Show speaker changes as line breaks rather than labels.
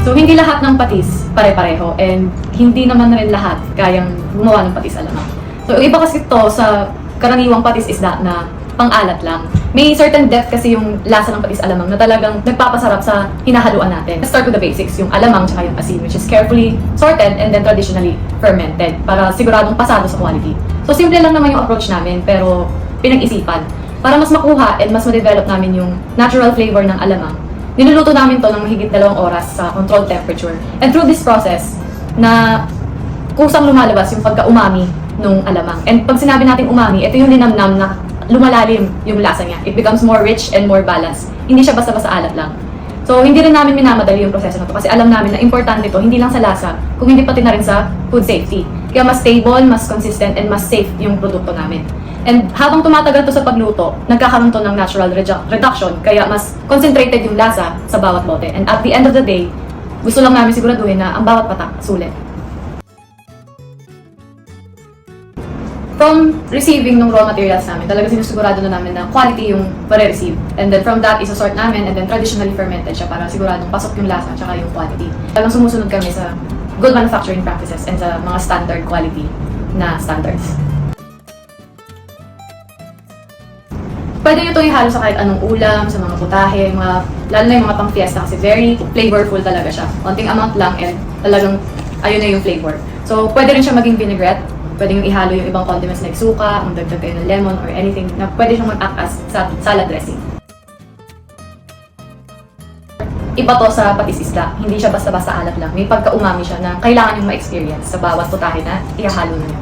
So, hindi lahat ng patis pare-pareho and hindi naman rin lahat kayang gumawa ng patis alamang. So, iba kasi ito sa karaniwang patis isda na pang-alat lang. May certain depth kasi yung lasa ng patis alamang na talagang nagpapasarap sa hinahaluan natin. Let's start with the basics, yung alamang tsaka yung asin, which is carefully sorted and then traditionally fermented para siguradong pasado sa quality. So, simple lang naman yung approach namin pero pinag-isipan. Para mas makuha and mas ma-develop namin yung natural flavor ng alamang, niluluto namin to ng mahigit 2 oras sa controlled temperature. And through this process, na kusang lumalabas yung pagka-umami nung alamang. And pag sinabi natin umami, ito yung linamnam na lumalalim yung lasa niya. It becomes more rich and more balanced. Hindi siya basta-basta alat lang. So, hindi rin namin minamadali yung proseso na to kasi alam namin na importante to, hindi lang sa lasa, kung hindi pati na rin sa food safety. Kaya mas stable, mas consistent, and mas safe yung produkto namin. And habang tumatagal to sa pagluto, nagkakaroon to ng natural reduction, kaya mas concentrated yung lasa sa bawat bote. And at the end of the day, gusto lang namin siguraduhin na ang bawat patak sulit. From receiving ng raw materials namin, talaga sinusigurado na namin na quality yung pare-receive. And then from that, isasort namin and then traditionally fermented siya para siguradong pasok yung lasa at yung quality. Talagang sumusunod kami sa good manufacturing practices and sa mga standard quality na standards. Pwede nyo itong ihalo sa kahit anong ulam, sa mga putahe, lalo na yung mga pang-fiesta kasi very flavorful talaga siya. Konting amount lang and talagang ayun na yung flavor. So, pwede rin siya maging vinaigrette. Pwede nyo ihalo yung ibang condiments like suka, ang dagdag kayo ng lemon or anything na pwede siyang mag-act as salad dressing. Iba to sa patis isda. Hindi siya basta-basta alat lang. May pagka-umami siya na kailangan yung ma-experience sa bawat putahe na ihahalo na nyo.